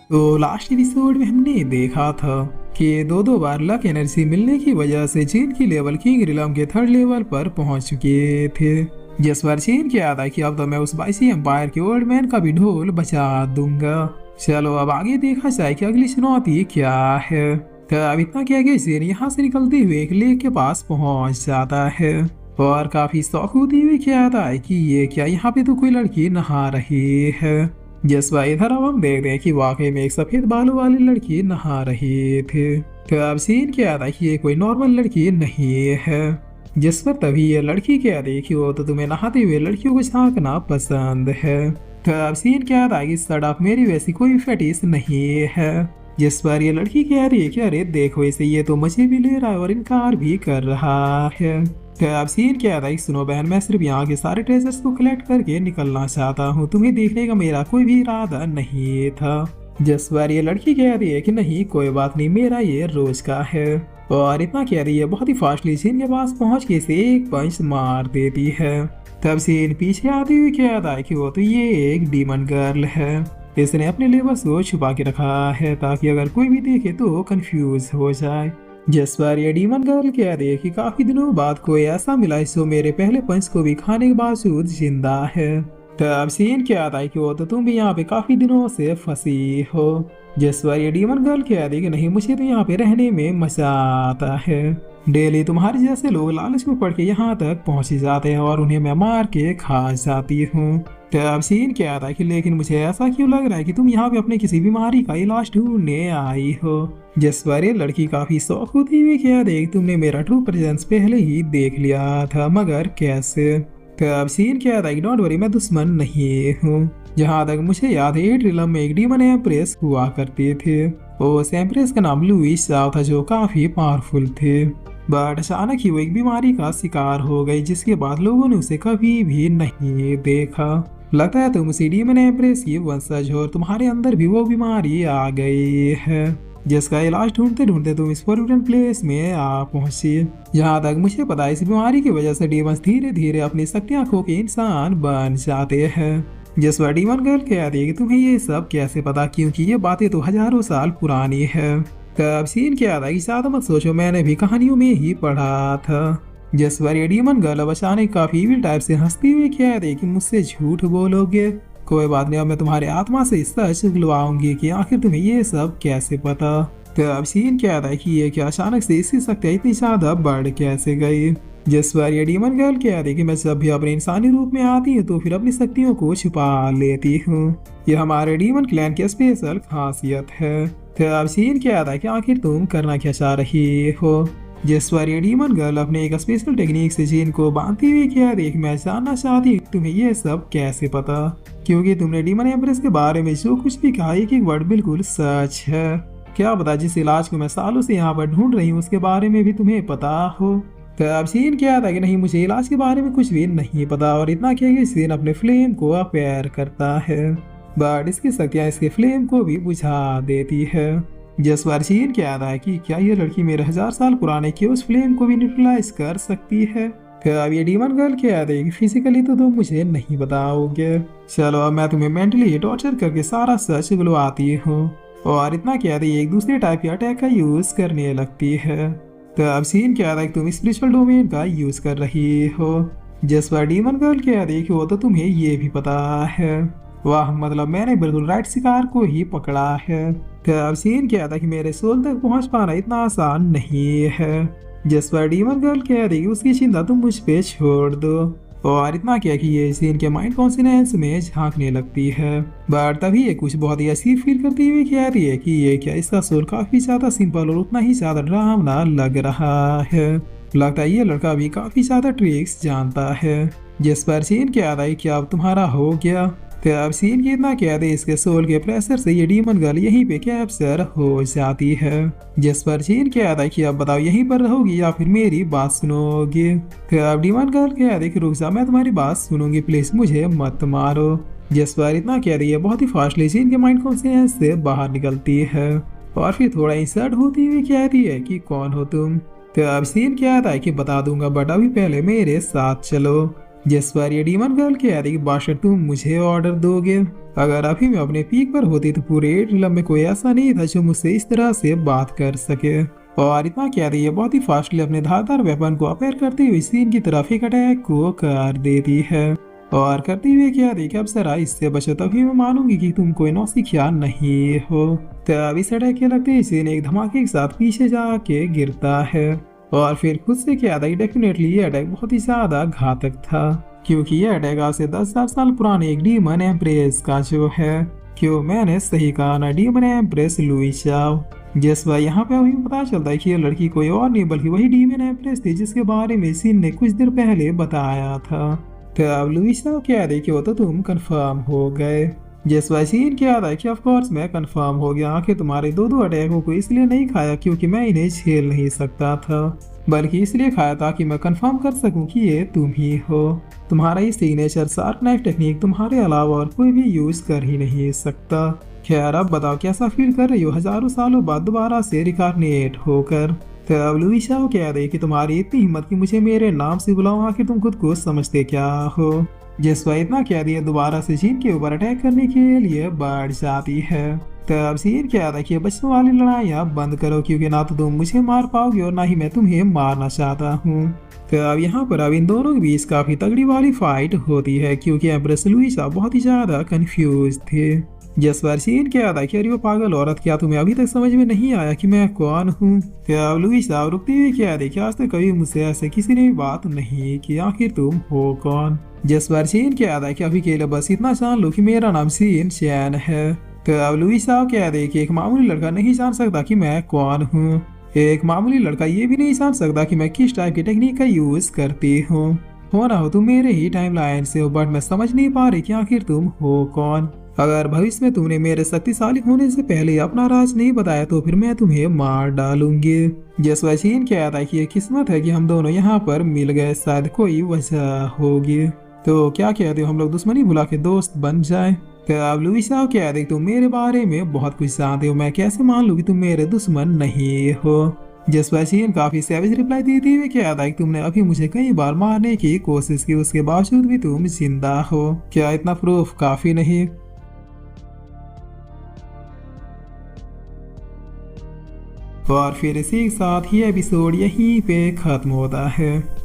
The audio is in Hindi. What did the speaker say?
तो लास्ट एपिसोड में हमने देखा था कि दो दो बार लक एनर्जी मिलने की वजह से चीन की लेवल किंग रिलम के थर्ड लेवल पर पहुंच चुके थे। जिस पर चीन क्या था कि अब तो मैं उस बाइसी एम्पायर के ओल्ड मैन का भी ढोल बजा दूंगा। चलो अब आगे देखा जाए कि अगली चुनौती क्या है। तो अब इतना क्या कि चीन यहाँ से निकलते हुए एक लेक के पास पहुंच जाता है और काफी शौक होती हुई क्या आता है कि ये क्या यहाँ पे तो कोई लड़की नहा रही है। जिस पर इधर अब हम देखते हैं कि वाकई में एक सफेद बालों वाली लड़की नहा रही थी। तो अब सीन क्या था कि ये कोई नॉर्मल लड़की नहीं है। जिस पर तभी ये लड़की क्या देखी हो तो तुम्हें नहाते हुए लड़कियों को झांकना पसंद है। तो अब सीन क्या था कि सड़क मेरी वैसी कोई फेटिस नहीं है। जिस पर ये लड़की कह रही है कि अरे देखो इसे, ये तो मजे भी ले रहा है और इनकार भी कर रहा है। तो अब सीन क्या था, सुनो बहन, मैं सिर्फ यहाँ के सारे ट्रेजर्स को कलेक्ट करके निकलना चाहता हूँ, तुम्हें देखने का मेरा कोई भी इरादा नहीं था। जिस पर ये लड़की कह रही है कि नहीं कोई बात नहीं, मेरा ये रोज का है। और इतना कह रही है बहुत ही फास्टली सीन के पास पहुंच के इसे एक पंच मार देती है। तब सीन पीछे आती हुई कह रहा है कि वो तो ये एक डीमन गर्ल है। इसने अपने लेबल्स को छुपा के रखा है ताकि अगर कोई भी देखे तो कंफ्यूज हो जाए। जिस पर ये डीमन गर्ल कह रही है कि काफी दिनों बाद कोई ऐसा मिला जो मेरे पहले पंच को भी खाने के बावजूद जिंदा है। तब सीन क्या आता है कि वो तो तुम भी यहाँ पे काफी दिनों से फंसी हो। जिस पर ये डीमन गर्ल कह रही है कि नहीं, मुझे तो यहाँ पे रहने में मजा आता है। डेली तुम्हारे जैसे लोग लालच में पड़ के यहाँ तक पहुंच जाते हैं और उन्हें मैं मार के खा जाती हूँ। तब सीन क्या था कि लेकिन मुझे ऐसा क्यों लग रहा है कि तुम यहाँ पे अपने किसी बीमारी का इलाज ढूंढने आई हो। जिस पर ये लड़की काफी शौक होती हुई क्या देख, तुमने मेरा ट्रू प्रेजेंस पहले ही देख लिया था, मगर कैसे। तब सीन क्या था कि डोंट वरी, मैं दुश्मन नहीं हूँ। जहाँ तक मुझे याद है रिलम में एक डीमन एम्प्रेस हुआ करती थे। उस एम्प्रेस का नाम लुइस साव था जो काफी पावरफुल थे। बट अचानक ही वो एक बीमारी का शिकार हो गई जिसके बाद लोगों ने उसे कभी भी नहीं देखा। लगता है तुम उसी डीमन एम्प्रेस की वंशज हो और तुम्हारे अंदर भी वो बीमारी आ गई है, जिसका इलाज ढूंढते ढूंढते तुम इस फोर्बिडन प्लेस में आ पहुंची। जहाँ तक मुझे पता है इस बीमारी की वजह से डीमंस धीरे धीरे अपनी शक्तियां खो के इंसान बन जाते हैं। जिस पर डीमन गर्ल कह रही है कि तुम्हें ये सब कैसे पता, क्योंकि ये बातें तो हजारों साल पुरानी है। तब सीन क्या था कि ज्यादा मत सोचो, मैंने भी कहानियों में ही पढ़ा था। जिस पर ये डीमन गर्ल अब अचानक काफी इविल टाइप से हंसती हुई कह रही कि मुझसे झूठ बोलोगे, कोई बात नहीं, अब मैं तुम्हारे आत्मा से सच दिलवाऊंगी कि आखिर तुम्हें ये सब कैसे पता। तो अब सीन क्या था कि ये क्या अचानक से इसकी शक्तियां इतनी ज्यादा बढ़ कैसे गई। जिस पर ये डीमन गर्ल कह रही कि मैं जब भी अपने इंसानी रूप में आती हूँ तो फिर अपनी शक्तियों को छुपा लेती हूँ, ये हमारे डीमन क्लैन की स्पेशल खासियत है। तो अब सीन क्या था कि आखिर तुम करना क्या चाह रही हो। जिस पर ये डीमन गर्ल अपने एक स्पेशल टेक्निक से जीन को बांधती हुई कह रही मैं जानना चाहती हूँ तुम्हें ये सब कैसे पता, क्योंकि तुमने डीमन एम्प्रेस के बारे में जो कुछ भी कहा एक वर्ड बिल्कुल सच है। क्या पता जिस इलाज को मैं सालों से यहाँ पर ढूंढ रही हूँ उसके बारे में भी तुम्हें पता हो। तो अब सीन क्या था कि नहीं, मुझे इलाज के बारे में कुछ भी नहीं पता। और इतना क्या कि सीन अपने फ्लेम को अपेयर करता है, बट इसकी शक्तियाँ इसके फ्लेम को भी बुझा देती है। जिस पर सीन क्या था कि क्या ये लड़की मेरे 1000 साल पुराने के उस फ्लेम को भी न्यूट्रलाइज कर सकती है। फिर अब ये डीमन गर्ल क्या था कि फिजिकली तो तुम मुझे नहीं बताओगे, चलो अब मैं तुम्हें मेंटली टॉर्चर करके सारा सच बुलवाती हूँ। और इतना क्या था एक दूसरे टाइप के अटैक का यूज करने लगती है। तो अब सीन क्या था कि तुम स्पिरिचुअल डोमेन का यूज कर रही हो। जिस पर डीमन गर्ल क्या थी कि वो तो तुम्हें ये भी पता है। वाह, मतलब मैंने बिल्कुल राइट शिकार को ही पकड़ा है। तो अब सीन क्या था कि मेरे सोल तक पहुंच पाना इतना आसान नहीं है। जिस पर डीमन गर्ल कह रही उसकी चिंता तुम मुझ पे छोड़ दो। और इतना क्या कि ये सीन के माइंड कॉन्सिनेंस में झांकने लगती है। बट तभी ये कुछ बहुत ही अजीब फील करती हुई कह रही है कि ये क्या इसका सोल काफी ज्यादा सिंपल और उतना ही ज्यादा डरावना लग रहा है। लगता है ये लड़का भी काफी ज्यादा ट्रिक्स जानता है। जिस पर सीन क्या था कि अब तुम्हारा हो गया। तो अब सीन की इतना कह दे इसके सोल के प्रेशर से ये डीमन गर्ल यहीं पे कैप्चर हो जाती है। जिस पर सीन कह था कि अब बताओ यहीं पर रहोगी या फिर मेरी बात सुनोगी। तो अब डीमन गर्ल कह रही कि रुक जा, मैं तुम्हारी बात सुनूंगी, प्लीज मुझे मत मारो। जिस पर इतना कह रही है बहुत ही फास्टली सीन के माइंड कॉन्शियस से बाहर निकलती है और फिर थोड़ा इंसर्ट होती हुई कहती है कि कौन हो तुम। तो अब सीन क्या था कि बता दूंगा, बट अभी पहले मेरे साथ चलो। जिस पर ये डीमन गर्ल कह रही बादशाह तुम मुझे ऑर्डर दोगे। अगर अभी मैं अपने पीक पर होती तो पूरे रिलम में कोई ऐसा नहीं था जो मुझसे इस तरह से बात कर सके। और इतना कह रही है बहुत ही फास्टली अपने धारदार वेपन को अपेयर करते हुए सीन की तरफ एक अटैक को कर देती है। और करते हुए क्या रही कि अब सरा इससे बचो तभी मैं मानूंगी कि तुम कोई नौसिखिया नहीं हो। तब इस अटैक के लगते ही सीन एक धमाके के साथ पीछे जाके गिरता है। और फिर खुद से क्या था डेफिनेटली ये अटैक बहुत ही ज्यादा घातक था, क्योंकि ये अटैक आज से 10,000 साल पुराने एक डीमन एम्प्रेस का जो है। क्यों मैंने सही कहा ना, डीमन एम्प्रेस लुइसाओ। जिस बार यहाँ पे अभी पता चलता है कि ये लड़की कोई और नहीं बल्कि वही डीमन एम्प्रेस थी जिसके बारे में सीन ने कुछ देर पहले बताया था। तो अब लुइसाओ कह रही कि वो तो तुम कंफर्म हो गए। जिस बार सीन क्या था कि ऑफ कोर्स मैं कंफर्म हो गया। आखिर तुम्हारे दो दो अटैकों को इसलिए नहीं खाया क्योंकि मैं इन्हें झेल नहीं सकता था, बल्कि इसलिए खाया ताकि मैं कंफर्म कर सकूं कि ये तुम ही हो। तुम्हारा ये सिग्नेचर शार्प नाइफ टेक्निक तुम्हारे अलावा और कोई भी यूज कर ही नहीं सकता। खैर अब बताओ कैसा फील कर रही हो हजारों सालों बाद दोबारा से रिकार्नेट होकर। तो अब लुइसाओ कह रही कि तुम्हारी इतनी हिम्मत कि मुझे मेरे नाम से बुलाओ, आखिर तुम खुद को समझते क्या हो। जिसवा इतना कह दिया दोबारा से चीन के ऊपर अटैक करने के लिए बढ़ जाती है। तब सीन क्या था कि बच्चों वाली लड़ाइयाँ बंद करो, क्योंकि ना तो तुम मुझे मार पाओगे और ना ही मैं तुम्हें मारना चाहता हूँ। तो अब यहाँ पर अब इन दोनों के बीच काफी तगड़ी वाली फाइट होती है, क्योंकि एम्प्रेस लुइसा बहुत ही ज्यादा कंफ्यूज थे। जिस पर सीन क्या था कि अरे वो पागल औरत, क्या तुम्हें अभी तक समझ में नहीं आया कि मैं कौन हूँ। तो अब लुइसा रुकते हुए क्या देखिए आज तक कभी मुझसे ऐसे किसी ने भी बात नहीं की, आखिर तुम हो कौन। जिस पर सीन क्या था कि अभी के लिए बस इतना जान लो कि मेरा नाम सीन चैन है। तो अब लुइसा क्या देखिए एक मामूली लड़का नहीं जान सकता कि मैं कौन हूँ। एक मामूली लड़का ये भी नहीं जान सकता कि मैं किस टाइप की टेक्निक का यूज करती हूँ। हो ना हो तुम मेरे ही टाइम लाइन से हो, बट मैं समझ नहीं पा रही कि आखिर तुम हो कौन। अगर भविष्य में तुमने मेरे शक्तिशाली होने से पहले अपना राज नहीं बताया तो फिर मैं तुम्हें मार डालूंगी। जिस वसीन क्या था कि ये किस्मत है कि हम दोनों यहाँ पर मिल गए, शायद कोई वजह होगी। तो क्या कहते हो हम लोग दुश्मनी भुला के दोस्त बन जाए। तो अब लुइसा क्या देख तुम मेरे बारे में बहुत कुछ जानते हो, मैं कैसे मान लूँ कि तुम मेरे दुश्मन नहीं हो। जिस वसीन काफी सैवेज रिप्लाई देती हुए क्या था कि तुमने अभी मुझे कई बार मारने की कोशिश की, उसके बावजूद भी तुम जिंदा हो। क्या इतना प्रूफ काफी नहीं। और फिर इसी के साथ ही एपिसोड यहीं पे खत्म होता है।